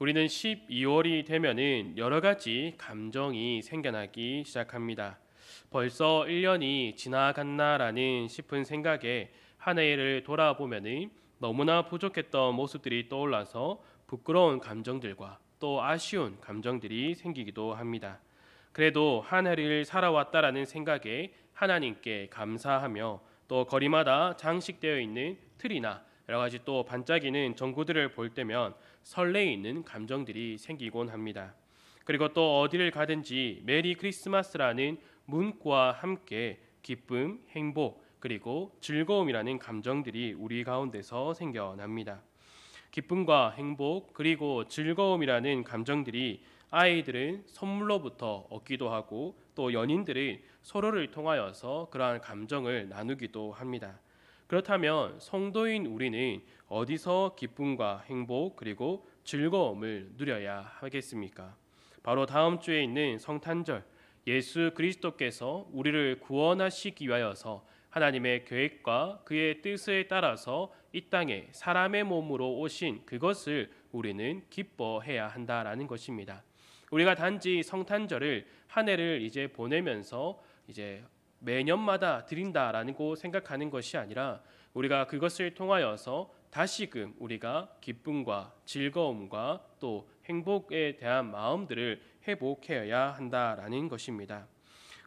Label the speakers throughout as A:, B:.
A: 우리는 12월이 되면은 여러 가지 감정이 생겨나기 시작합니다. 벌써 1년이 지나갔나라는 싶은 생각에 한 해를 돌아보면은 너무나 부족했던 모습들이 떠올라서 부끄러운 감정들과 또 아쉬운 감정들이 생기기도 합니다. 그래도 한 해를 살아왔다라는 생각에 하나님께 감사하며 또 거리마다 장식되어 있는 틀이나 여러 가지 또 반짝이는 전구들을 볼 때면 설레이는 감정들이 생기곤 합니다. 그리고 또 어디를 가든지 메리 크리스마스라는 문구와 함께 기쁨, 행복, 그리고 즐거움이라는 감정들이 우리 가운데서 생겨납니다. 기쁨과 행복, 그리고 즐거움이라는 감정들이 아이들은 선물로부터 얻기도 하고 또 연인들은 서로를 통하여서 그러한 감정을 나누기도 합니다. 그렇다면 성도인 우리는 어디서 기쁨과 행복 그리고 즐거움을 누려야 하겠습니까? 바로 다음 주에 있는 성탄절, 예수 그리스도께서 우리를 구원하시기 위하여서 하나님의 계획과 그의 뜻에 따라서 이 땅에 사람의 몸으로 오신 그것을 우리는 기뻐해야 한다라는 것입니다. 우리가 단지 성탄절을 한 해를 이제 보내면서 이제 매년마다 드린다라고 생각하는 것이 아니라 우리가 그것을 통하여서 다시금 우리가 기쁨과 즐거움과 또 행복에 대한 마음들을 회복해야 한다라는 것입니다.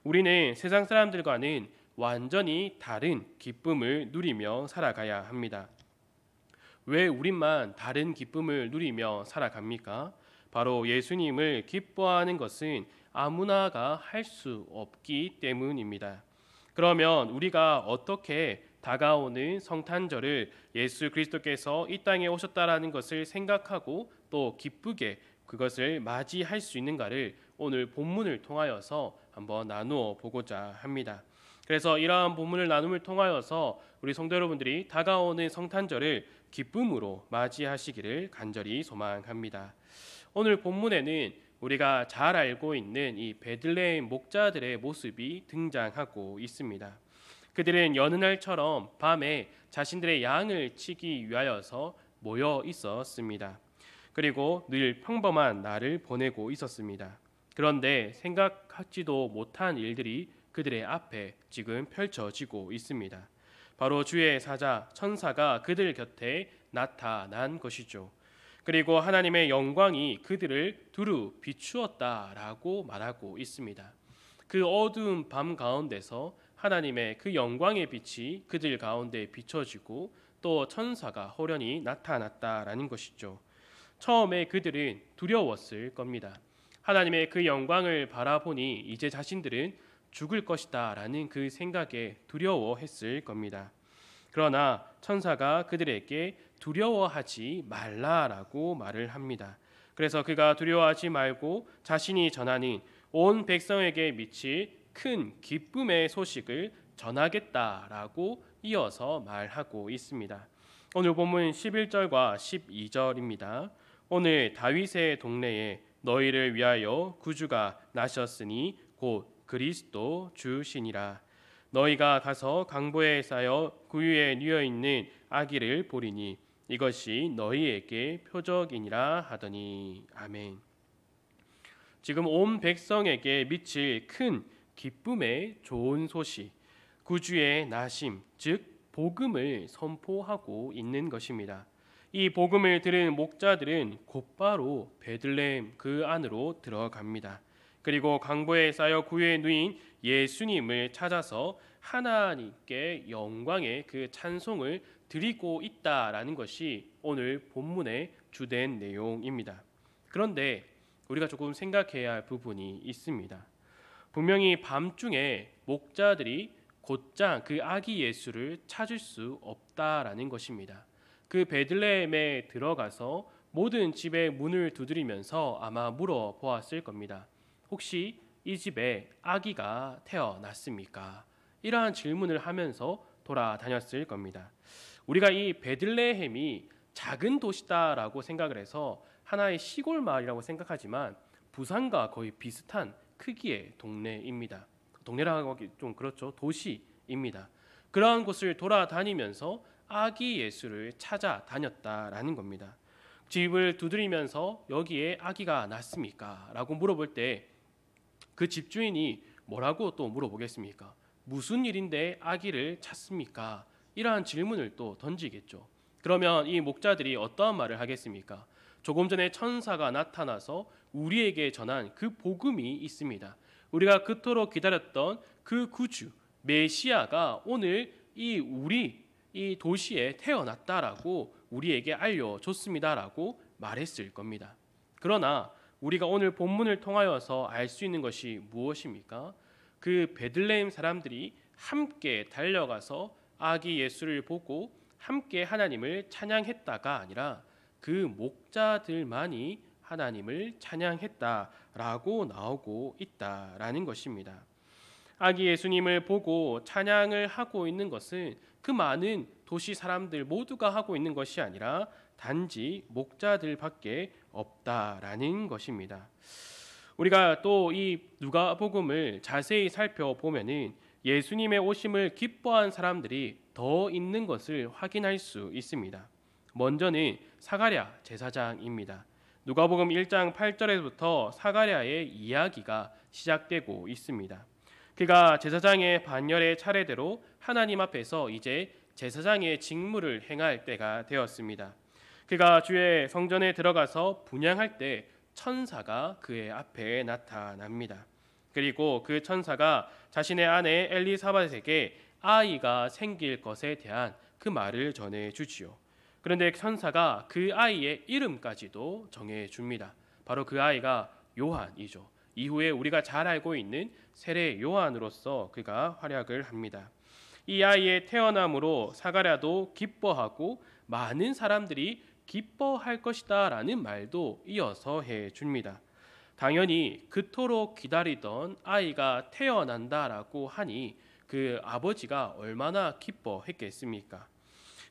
A: 우리는 세상 사람들과는 완전히 다른 기쁨을 누리며 살아가야 합니다. 왜 우리만 다른 기쁨을 누리며 살아갑니까? 바로 예수님을 기뻐하는 것은 아무나가 할 수 없기 때문입니다. 그러면 우리가 어떻게 다가오는 성탄절을 예수 그리스도께서 이 땅에 오셨다라는 것을 생각하고 또 기쁘게 그것을 맞이할 수 있는가를 오늘 본문을 통하여서 한번 나누어 보고자 합니다. 그래서 이러한 본문을 나눔을 통하여서 우리 성도 여러분들이 다가오는 성탄절을 기쁨으로 맞이하시기를 간절히 소망합니다. 오늘 본문에는 우리가 잘 알고 있는 이 베들레헴 목자들의 모습이 등장하고 있습니다. 그들은 여느 날처럼 밤에 자신들의 양을 치기 위하여서 모여 있었습니다. 그리고 늘 평범한 날을 보내고 있었습니다. 그런데 생각하지도 못한 일들이 그들의 앞에 지금 펼쳐지고 있습니다. 바로 주의 사자 천사가 그들 곁에 나타난 것이죠. 그리고 하나님의 영광이 그들을 두루 비추었다라고 말하고 있습니다. 그 어두운 밤 가운데서 하나님의 그 영광의 빛이 그들 가운데 비춰지고 또 천사가 호련히 나타났다라는 것이죠. 처음에 그들은 두려웠을 겁니다. 하나님의 그 영광을 바라보니 이제 자신들은 죽을 것이다라는 그 생각에 두려워했을 겁니다. 그러나 천사가 그들에게 두려워하지 말라라고 말을 합니다. 그래서 그가 두려워하지 말고 자신이 전하는 온 백성에게 미칠 큰 기쁨의 소식을 전하겠다라고 이어서 말하고 있습니다. 오늘 본문 11절과 12절입니다. 오늘 다윗의 동네에 너희를 위하여 구주가 나셨으니 곧 그리스도 주시니라. 너희가 가서 강보에 쌓여 구유에 뉘어 있는 아기를 보리니 이것이 너희에게 표적이니라 하더니 아멘. 지금 온 백성에게 미칠 큰 기쁨의 좋은 소식, 구주의 나심, 즉 복음을 선포하고 있는 것입니다. 이 복음을 들은 목자들은 곧바로 베들레헴 그 안으로 들어갑니다. 그리고 강보에 쌓여 구유에 누인 예수님을 찾아서 하나님께 영광의 그 찬송을 드리고 있다라는 것이 오늘 본문의 주된 내용입니다. 그런데 우리가 조금 생각해야 할 부분이 있습니다. 분명히 밤중에 목자들이 곧장 그 아기 예수를 찾을 수 없다라는 것입니다. 그 베들레헴에 들어가서 모든 집의 문을 두드리면서 아마 물어보았을 겁니다. 혹시 이 집에 아기가 태어났습니까? 이러한 질문을 하면서 돌아다녔을 겁니다. 우리가 이 베들레헴이 작은 도시다라고 생각을 해서 하나의 시골 마을이라고 생각하지만 부산과 거의 비슷한 크기의 동네입니다. 동네라고 하기 좀 그렇죠. 도시입니다. 그러한 곳을 돌아다니면서 아기 예수를 찾아다녔다라는 겁니다. 집을 두드리면서 여기에 아기가 났습니까? 라고 물어볼 때 그 집주인이 뭐라고 또 물어보겠습니까? 무슨 일인데 아기를 찾습니까? 이러한 질문을 또 던지겠죠. 그러면 이 목자들이 어떠한 말을 하겠습니까? 조금 전에 천사가 나타나서 우리에게 전한 그 복음이 있습니다. 우리가 그토록 기다렸던 그 구주 메시아가 오늘 이 도시에 태어났다라고 우리에게 알려줬습니다라고 말했을 겁니다. 그러나 우리가 오늘 본문을 통하여서 알 수 있는 것이 무엇입니까? 그 베들레헴 사람들이 함께 달려가서 아기 예수를 보고 함께 하나님을 찬양했다가 아니라 그 목자들만이 하나님을 찬양했다라고 나오고 있다라는 것입니다. 아기 예수님을 보고 찬양을 하고 있는 것은 그 많은 도시 사람들 모두가 하고 있는 것이 아니라 단지 목자들밖에 없다라는 것입니다. 우리가 또 이 누가복음을 자세히 살펴보면은 예수님의 오심을 기뻐한 사람들이 더 있는 것을 확인할 수 있습니다. 먼저는 사가랴 제사장입니다. 누가복음 1장 8절에부터 사가랴의 이야기가 시작되고 있습니다. 그가 제사장의 반열의 차례대로 하나님 앞에서 이제 제사장의 직무를 행할 때가 되었습니다. 그가 주의 성전에 들어가서 분향할 때 천사가 그의 앞에 나타납니다. 그리고 그 천사가 자신의 아내 엘리사벳에게 아이가 생길 것에 대한 그 말을 전해 주지요. 그런데 천사가 그 아이의 이름까지도 정해 줍니다. 바로 그 아이가 요한이죠. 이후에 우리가 잘 알고 있는 세례 요한으로서 그가 활약을 합니다. 이 아이의 태어남으로 사가랴도 기뻐하고 많은 사람들이 기뻐할 것이다 라는 말도 이어서 해줍니다. 당연히 그토록 기다리던 아이가 태어난다라고 하니 그 아버지가 얼마나 기뻐했겠습니까?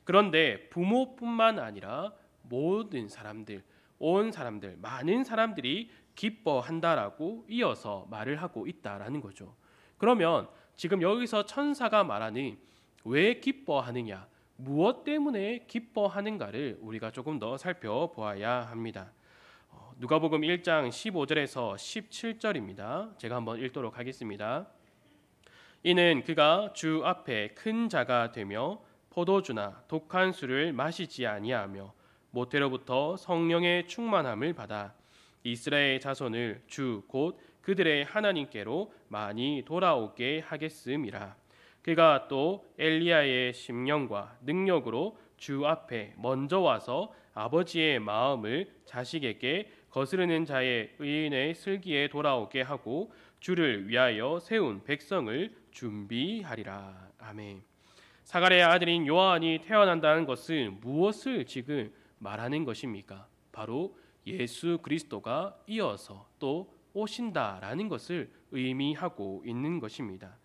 A: 그런데 부모뿐만 아니라 모든 사람들, 온 사람들, 많은 사람들이 기뻐한다라고 이어서 말을 하고 있다라는 거죠. 그러면 지금 여기서 천사가 말하는 왜 기뻐하느냐, 무엇 때문에 기뻐하는가를 우리가 조금 더 살펴보아야 합니다. 누가복음 1장 15절에서 17절입니다. 제가 한번 읽도록 하겠습니다. 이는 그가 주 앞에 큰 자가 되며 포도주나 독한 술을 마시지 아니하며 모태로부터 성령의 충만함을 받아 이스라엘 자손을 주 곧 그들의 하나님께로 많이 돌아오게 하겠음이라. 그가 또 엘리야의 심령과 능력으로 주 앞에 먼저 와서 아버지의 마음을 자식에게 거스르는 자의 의인의 슬기에 돌아오게 하고 주를 위하여 세운 백성을 준비하리라. 아멘. 사가랴의 아들인 요한이 태어난다는 것은 무엇을 지금 말하는 것입니까? 바로 예수 그리스도가 이어서 또 오신다라는 것을 의미하고 있는 것입니다.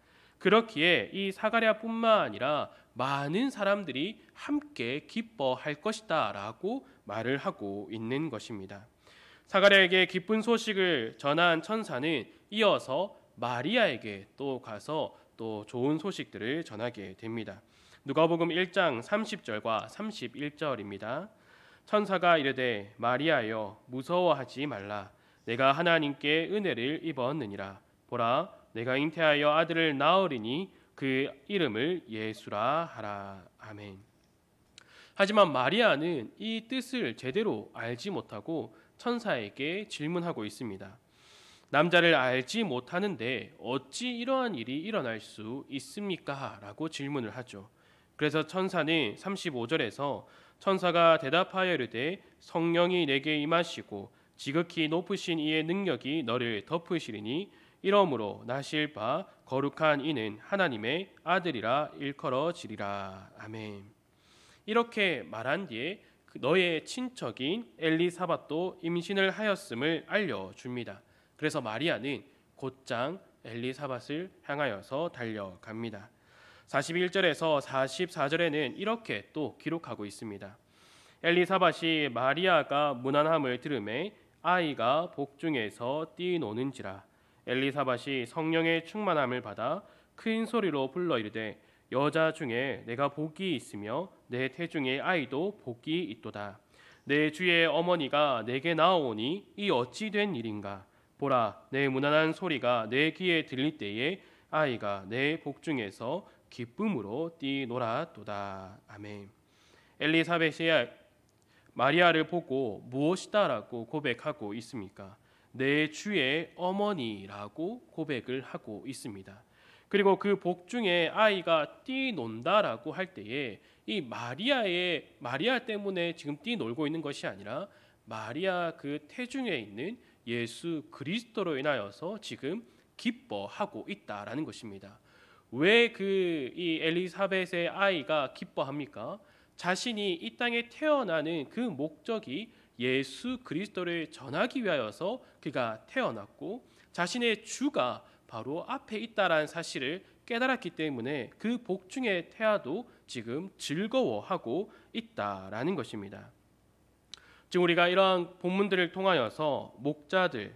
A: 그렇기에 이 사가랴뿐만 아니라 많은 사람들이 함께 기뻐할 것이다라고 말을 하고 있는 것입니다. 사가랴에게 기쁜 소식을 전한 천사는 이어서 마리아에게 또 가서 또 좋은 소식들을 전하게 됩니다. 누가복음 1장 30절과 31절입니다. 천사가 이르되 마리아여 무서워하지 말라. 내가 하나님께 은혜를 입었느니라. 보라 내가 잉태하여 아들을 낳으리니 그 이름을 예수라 하라. 아멘. 하지만 마리아는 이 뜻을 제대로 알지 못하고 천사에게 질문하고 있습니다. 남자를 알지 못하는데 어찌 이러한 일이 일어날 수 있습니까? 라고 질문을 하죠. 그래서 천사는 35절에서 천사가 대답하여 이르되 성령이 내게 임하시고 지극히 높으신 이의 능력이 너를 덮으시리니 이러므로 나실 바 거룩한 이는 하나님의 아들이라 일컬어지리라. 아멘. 이렇게 말한 뒤에 너의 친척인 엘리사밧도 임신을 하였음을 알려줍니다. 그래서 마리아는 곧장 엘리사밧을 향하여서 달려갑니다. 41절에서 44절에는 이렇게 또 기록하고 있습니다. 엘리사밧이 마리아가 무난함을 들으매 아이가 복중에서 뛰노는지라. 엘리사밧이 성령의 충만함을 받아 큰 소리로 불러 이르되 여자 중에 내가 복이 있으며 내 태중의 아이도 복이 있도다. 내 주의 어머니가 내게 나오니 이 어찌 된 일인가? 보라, 내 무난한 소리가 내 귀에 들릴 때에 아이가 내 복중에서 기쁨으로 뛰놀았도다. 아멘. 엘리사벳이 마리아를 보고 무엇이다라고 고백하고 있습니까? 내 주의 어머니라고 고백을 하고 있습니다. 그리고 그 복중에 아이가 뛰논다라고 할 때에 이 마리아 때문에 지금 뛰놀고 있는 것이 아니라 마리아 그 태중에 있는 예수 그리스도로 인하여서 지금 기뻐하고 있다라는 것입니다. 왜 이 엘리사벳의 아이가 기뻐합니까? 자신이 이 땅에 태어나는 그 목적이 예수 그리스도를 전하기 위하여서 그가 태어났고 자신의 주가 바로 앞에 있다라는 사실을 깨달았기 때문에 그 복중의 태아도 지금 즐거워하고 있다라는 것입니다. 지금 우리가 이러한 본문들을 통하여서 목자들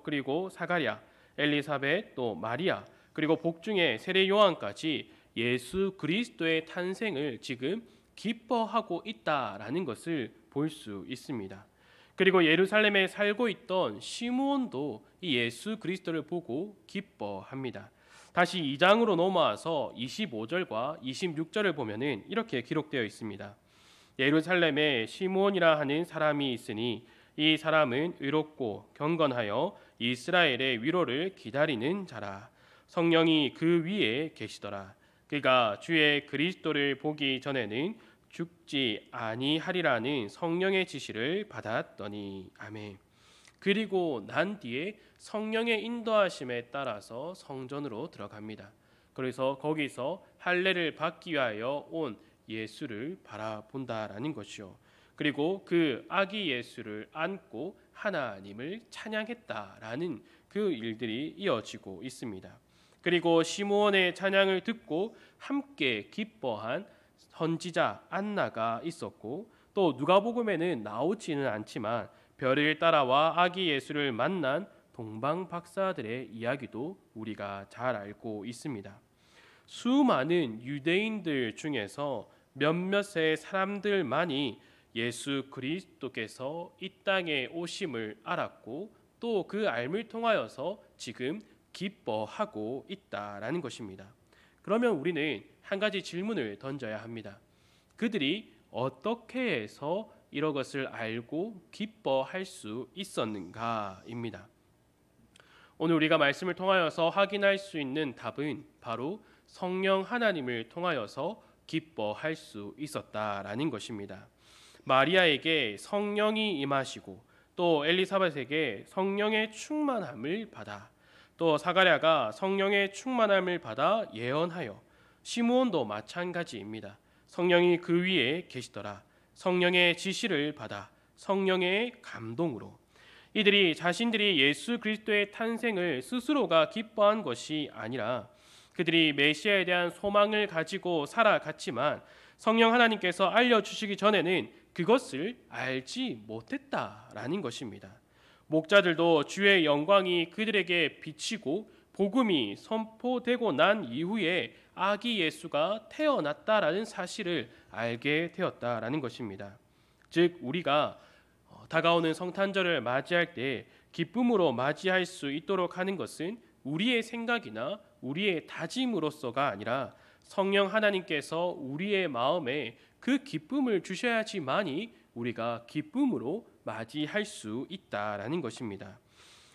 A: 그리고 사가랴, 엘리사벳 또 마리아 그리고 복중의 세례 요한까지 예수 그리스도의 탄생을 지금 기뻐하고 있다라는 것을 볼 수 있습니다. 그리고 예루살렘에 살고 있던 시므온도 이 예수 그리스도를 보고 기뻐합니다. 다시 2장으로 넘어와서 25절과 26절을 보면은 이렇게 기록되어 있습니다. 예루살렘에 시므온이라 하는 사람이 있으니 이 사람은 의롭고 경건하여 이스라엘의 위로를 기다리는 자라. 성령이 그 위에 계시더라. 그가 주의 그리스도를 보기 전에는 죽지 아니하리라는 성령의 지시를 받았더니. 아멘. 그리고 난 뒤에 성령의 인도하심에 따라서 성전으로 들어갑니다. 그래서 거기서 할례를 받기 위하여 온 예수를 바라본다라는 것이요. 그리고 그 아기 예수를 안고 하나님을 찬양했다라는 그 일들이 이어지고 있습니다. 그리고 시므온의 찬양을 듣고 함께 기뻐한 선지자 안나가 있었고 또 누가복음에는 나오지는 않지만 별을 따라와 아기 예수를 만난 동방 박사들의 이야기도 우리가 잘 알고 있습니다. 수많은 유대인들 중에서 몇몇의 사람들만이 예수 그리스도께서 이 땅에 오심을 알았고 또 그 알을 통하여서 지금 기뻐하고 있다라는 것입니다. 그러면 우리는 한 가지 질문을 던져야 합니다. 그들이 어떻게 해서 이런 것을 알고 기뻐할 수 있었는가입니다. 오늘 우리가 말씀을 통하여서 확인할 수 있는 답은 바로 성령 하나님을 통하여서 기뻐할 수 있었다라는 것입니다. 마리아에게 성령이 임하시고 또 엘리사벳에게 성령의 충만함을 받아 또 사가랴가 성령의 충만함을 받아 예언하여 시므온도 마찬가지입니다. 성령이 그 위에 계시더라. 성령의 지시를 받아 성령의 감동으로 이들이 자신들이 예수 그리스도의 탄생을 스스로가 기뻐한 것이 아니라 그들이 메시아에 대한 소망을 가지고 살아갔지만 성령 하나님께서 알려주시기 전에는 그것을 알지 못했다라는 것입니다. 목자들도 주의 영광이 그들에게 비치고 복음이 선포되고 난 이후에 아기 예수가 태어났다라는 사실을 알게 되었다라는 것입니다. 즉 우리가 다가오는 성탄절을 맞이할 때 기쁨으로 맞이할 수 있도록 하는 것은 우리의 생각이나 우리의 다짐으로서가 아니라 성령 하나님께서 우리의 마음에 그 기쁨을 주셔야지만이 우리가 기쁨으로 맞이할 수 있다라는 것입니다.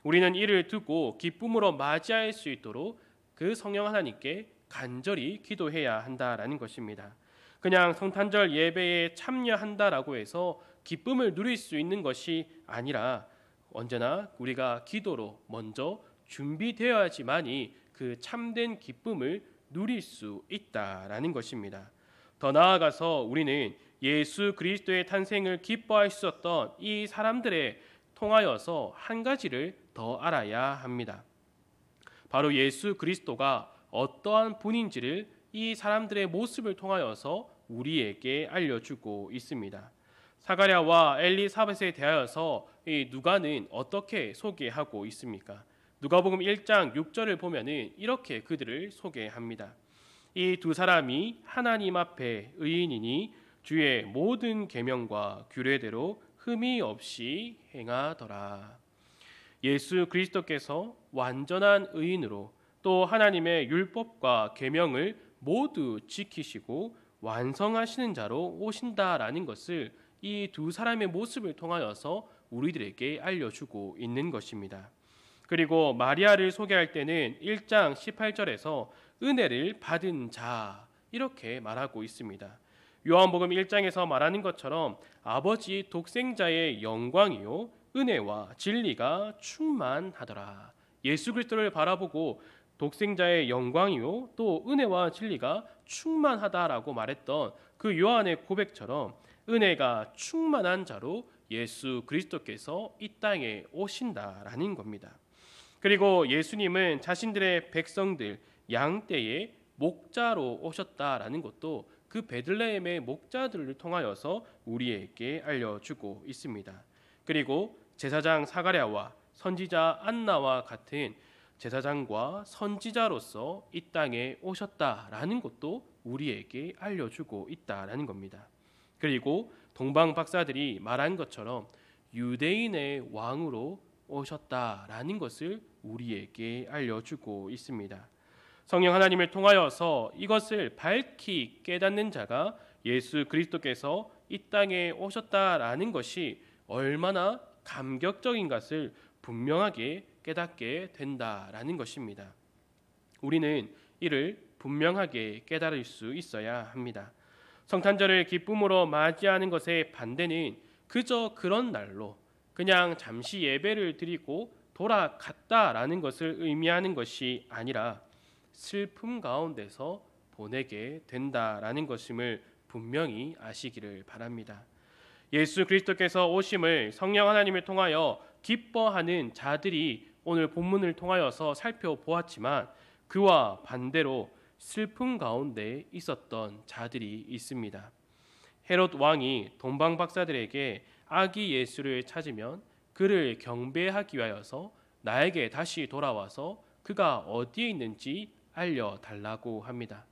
A: 우리는 이를 두고 기쁨으로 맞이할 수 있도록 그 성령 하나님께 간절히 기도해야 한다라는 것입니다. 그냥 성탄절 예배에 참여한다라고 해서 기쁨을 누릴 수 있는 것이 아니라 언제나 우리가 기도로 먼저 준비되어야지만이 그 참된 기쁨을 누릴 수 있다라는 것입니다. 더 나아가서 우리는 예수 그리스도의 탄생을 기뻐할 수 있었던 이 사람들에 통하여서 한 가지를 더 알아야 합니다. 바로 예수 그리스도가 어떠한 분인지를 이 사람들의 모습을 통하여서 우리에게 알려주고 있습니다. 사가랴와 엘리사벳에 대하여서 이 누가는 어떻게 소개하고 있습니까? 누가복음 1장 6절을 보면은 이렇게 그들을 소개합니다. 이 두 사람이 하나님 앞에 의인이니 주의 모든 계명과 규례대로 흠이 없이 행하더라. 예수 그리스도께서 완전한 의인으로 또 하나님의 율법과 계명을 모두 지키시고 완성하시는 자로 오신다라는 것을 이 두 사람의 모습을 통하여서 우리들에게 알려주고 있는 것입니다. 그리고 마리아를 소개할 때는 1장 18절에서 은혜를 받은 자 이렇게 말하고 있습니다. 요한복음 1장에서 말하는 것처럼 아버지 독생자의 영광이요 은혜와 진리가 충만하더라. 예수 그리스도를 바라보고 독생자의 영광이요 또 은혜와 진리가 충만하다라고 말했던 그 요한의 고백처럼 은혜가 충만한 자로 예수 그리스도께서 이 땅에 오신다라는 겁니다. 그리고 예수님은 자신들의 백성들 양떼의 목자로 오셨다라는 것도 그 베들레헴의 목자들을 통하여서 우리에게 알려주고 있습니다. 그리고 제사장 사가랴와 선지자 안나와 같은 제사장과 선지자로서 이 땅에 오셨다라는 것도 우리에게 알려주고 있다라는 겁니다. 그리고 동방 박사들이 말한 것처럼 유대인의 왕으로 오셨다라는 것을 우리에게 알려주고 있습니다. 성령 하나님을 통하여서 이것을 밝히 깨닫는 자가 예수 그리스도께서 이 땅에 오셨다라는 것이 얼마나 감격적인 것을 분명하게 깨닫게 된다라는 것입니다. 우리는 이를 분명하게 깨달을 수 있어야 합니다. 성탄절을 기쁨으로 맞이하는 것의 반대는 그저 그런 날로 그냥 잠시 예배를 드리고 돌아갔다라는 것을 의미하는 것이 아니라 슬픔 가운데서 보내게 된다라는 것임을 분명히 아시기를 바랍니다. 예수 그리스도께서 오심을 성령 하나님을 통하여 기뻐하는 자들이 오늘 본문을 통하여서 살펴보았지만 그와 반대로 슬픔 가운데 있었던 자들이 있습니다. 헤롯 왕이 동방 박사들에게 아기 예수를 찾으면 그를 경배하기 위하여서 나에게 다시 돌아와서 그가 어디에 있는지 알려달라고 합니다.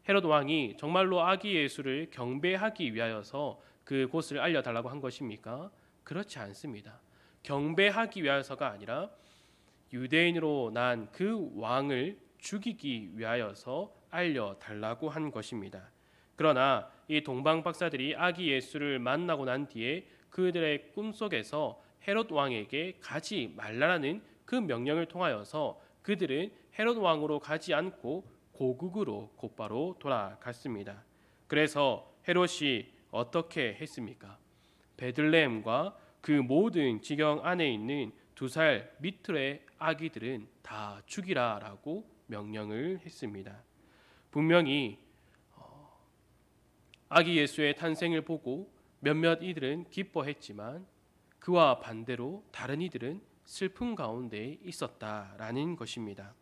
A: 헤롯 왕이 정말로 아기 예수를 경배하기 위하여서 그곳을 알려달라고 한 것입니까? 그렇지 않습니다. 경배하기 위하여서가 아니라 유대인으로 난 그 왕을 죽이기 위하여서 알려달라고 한 것입니다. 그러나 이 동방 박사들이 아기 예수를 만나고 난 뒤에 그들의 꿈속에서 헤롯 왕에게 가지 말라라는 그 명령을 통하여서 그들은 헤롯 왕으로 가지 않고 고국으로 곧바로 돌아갔습니다. 그래서 헤롯이 어떻게 했습니까? 베들레헴과 그 모든 지경 안에 있는 2살 밑의 아기들은 다 죽이라라고 명령을 했습니다. 분명히 아기 예수의 탄생을 보고 몇몇 이들은 기뻐했지만 그와 반대로 다른 이들은 슬픔 가운데 있었다라는 것입니다.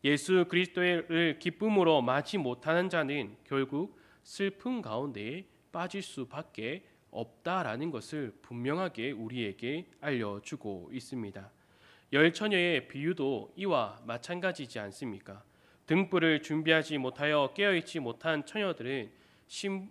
A: 예수 그리스도를 기쁨으로 맞이 못하는 자는 결국 슬픔 가운데에 빠질 수밖에 없다라는 것을 분명하게 우리에게 알려주고 있습니다. 열처녀의 비유도 이와 마찬가지지 않습니까? 등불을 준비하지 못하여 깨어있지 못한 처녀들은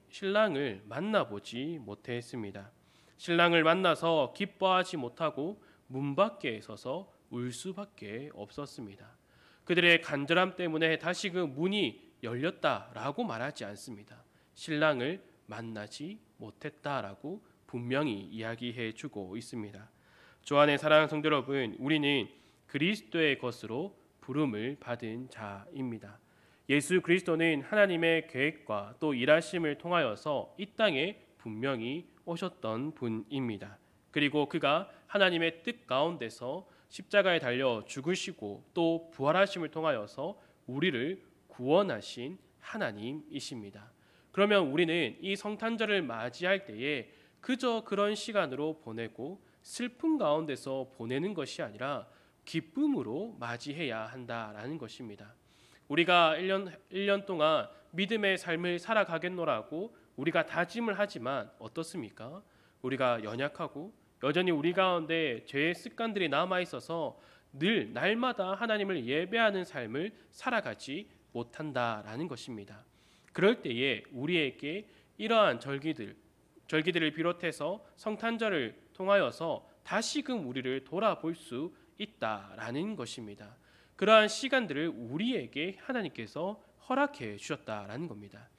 A: 신랑을 만나보지 못했습니다. 신랑을 만나서 기뻐하지 못하고 문 밖에 서서 울 수밖에 없었습니다. 그들의 간절함 때문에 다시 그 문이 열렸다라고 말하지 않습니다. 신랑을 만나지 못했다라고 분명히 이야기해 주고 있습니다. 주안의 사랑하는 성도 여러분, 우리는 그리스도의 것으로 부름을 받은 자입니다. 예수 그리스도는 하나님의 계획과 또 일하심을 통하여서 이 땅에 분명히 오셨던 분입니다. 그리고 그가 하나님의 뜻 가운데서 십자가에 달려 죽으시고 또 부활하심을 통하여서 우리를 구원하신 하나님이십니다. 그러면 우리는 이 성탄절을 맞이할 때에 그저 그런 시간으로 보내고 슬픔 가운데서 보내는 것이 아니라 기쁨으로 맞이해야 한다라는 것입니다. 우리가 1년 동안 믿음의 삶을 살아가겠노라고 우리가 다짐을 하지만 어떻습니까? 우리가 연약하고 여전히 우리 가운데 죄의 습관들이 남아있어서 늘 날마다 하나님을 예배하는 삶을 살아가지 못한다라는 것입니다. 그럴 때에 우리에게 이러한 절기들, 절기들을 비롯해서 성탄절을 통하여서 다시금 우리를 돌아볼 수 있다라는 것입니다. 그러한 시간들을 우리에게 하나님께서 허락해 주셨다라는 겁니다.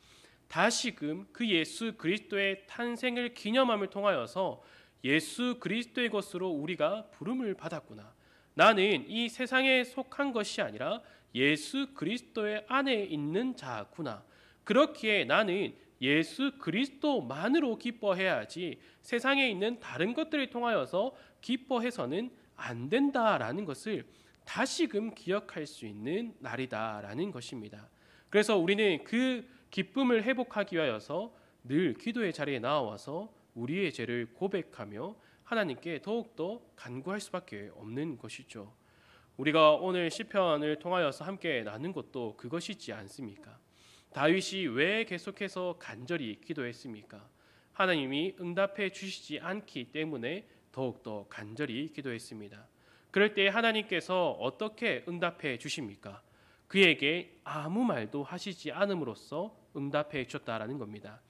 A: 다시금 그 예수 그리스도의 탄생을 기념함을 통하여서 예수 그리스도의 것으로 우리가 부름을 받았구나. 나는 이 세상에 속한 것이 아니라 예수 그리스도의 안에 있는 자구나. 그렇기에 나는 예수 그리스도만으로 기뻐해야지 세상에 있는 다른 것들을 통하여서 기뻐해서는 안 된다라는 것을 다시금 기억할 수 있는 날이다라는 것입니다. 그래서 우리는 그 기쁨을 회복하기 위하여서 늘 기도의 자리에 나와서 우리의 죄를 고백하며 하나님께 더욱더 간구할 수밖에 없는 것이죠. 우리가 오늘 시편을 통하여서 함께 나눈 것도 그것이지 않습니까? 다윗이 왜 계속해서 간절히 기도했습니까? 하나님이 응답해 주시지 않기 때문에 더욱더 간절히 기도했습니다. 그럴 때 하나님께서 어떻게 응답해 주십니까? 그에게 아무 말도 하시지 않음으로써 응답해 주셨다라는 겁니다.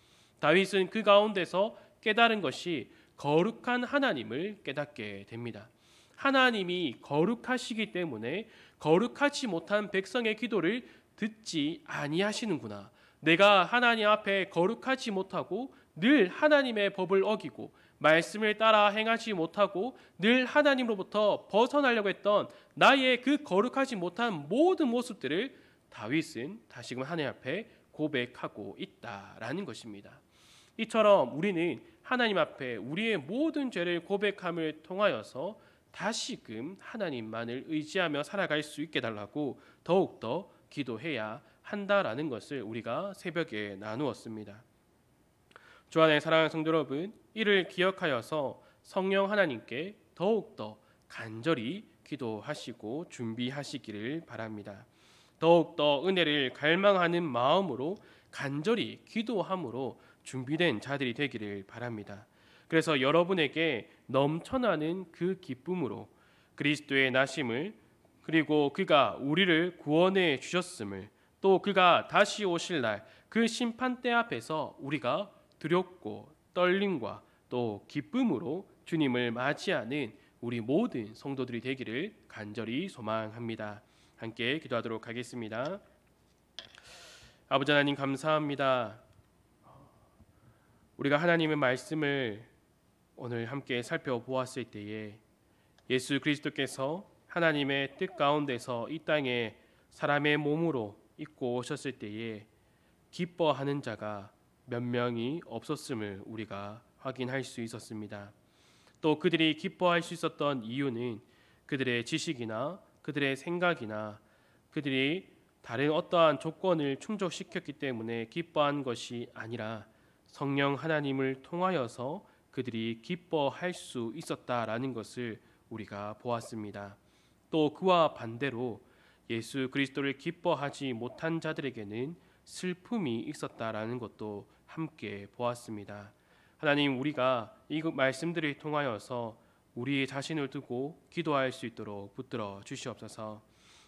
A: 다윗은 그 가운데서 깨달은 것이 거룩한 하나님을 깨닫게 됩니다. 하나님이 거룩하시기 때문에 거룩하지 못한 백성의 기도를 듣지 아니하시는구나. 내가 하나님 앞에 거룩하지 못하고 늘 하나님의 법을 어기고 말씀을 따라 행하지 못하고 늘 하나님으로부터 벗어나려고 했던 나의 그 거룩하지 못한 모든 모습들을 다윗은 다시금 하나님 앞에 고백하고 있다라는 것입니다. 이처럼 우리는 하나님 앞에 우리의 모든 죄를 고백함을 통하여서 다시금 하나님만을 의지하며 살아갈 수 있게 달라고 더욱더 기도해야 한다라는 것을 우리가 새벽에 나누었습니다. 주 안에 사랑하는 성도 여러분, 이를 기억하여서 성령 하나님께 더욱더 간절히 기도하시고 준비하시기를 바랍니다. 더욱더 은혜를 갈망하는 마음으로 간절히 기도함으로 준비된 자들이 되기를 바랍니다. 그래서 여러분에게 넘쳐나는 그 기쁨으로 그리스도의 나심을, 그리고 그가 우리를 구원해 주셨음을, 또 그가 다시 오실 날 그 심판대 앞에서 우리가 두렵고 떨림과 또 기쁨으로 주님을 맞이하는 우리 모든 성도들이 되기를 간절히 소망합니다. 함께 기도하도록 하겠습니다. 아버지 하나님, 감사합니다. 우리가 하나님의 말씀을 오늘 함께 살펴보았을 때에 예수 그리스도께서 하나님의 뜻 가운데서 이 땅에 사람의 몸으로 입고 오셨을 때에 기뻐하는 자가 몇 명이 없었음을 우리가 확인할 수 있었습니다. 또 그들이 기뻐할 수 있었던 이유는 그들의 지식이나 그들의 생각이나 그들이 다른 어떠한 조건을 충족시켰기 때문에 기뻐한 것이 아니라 성령 하나님을 통하여서 그들이 기뻐할 수 있었다라는 것을 우리가 보았습니다. 또 그와 반대로 예수 그리스도를 기뻐하지 못한 자들에게는 슬픔이 있었다라는 것도 함께 보았습니다. 하나님, 우리가 이 말씀들을 통하여서 우리 자신을 두고 기도할 수 있도록 붙들어 주시옵소서.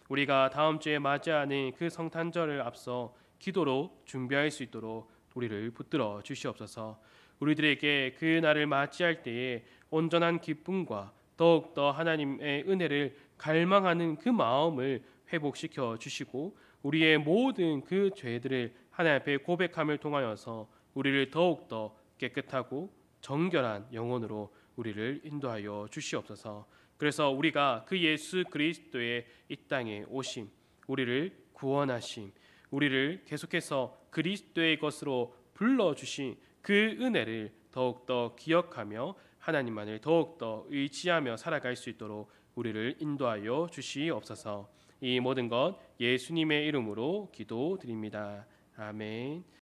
A: 우리가 다음 주에 맞이하는 그 성탄절을 앞서 기도로 준비할 수 있도록 우리를 붙들어 주시옵소서. 우리들에게 그 날을 맞이할 때에 온전한 기쁨과 더욱더 하나님의 은혜를 갈망하는 그 마음을 회복시켜 주시고 우리의 모든 그 죄들을 하나님 앞에 고백함을 통하여서 우리를 더욱더 깨끗하고 정결한 영혼으로 우리를 인도하여 주시옵소서. 그래서 우리가 그 예수 그리스도의 이 땅에 오심, 우리를 구원하심, 우리를 계속해서 그리스도의 것으로 불러주신 그 은혜를 더욱더 기억하며 하나님만을 더욱더 의지하며 살아갈 수 있도록 우리를 인도하여 주시옵소서. 이 모든 것 예수님의 이름으로 기도드립니다. 아멘.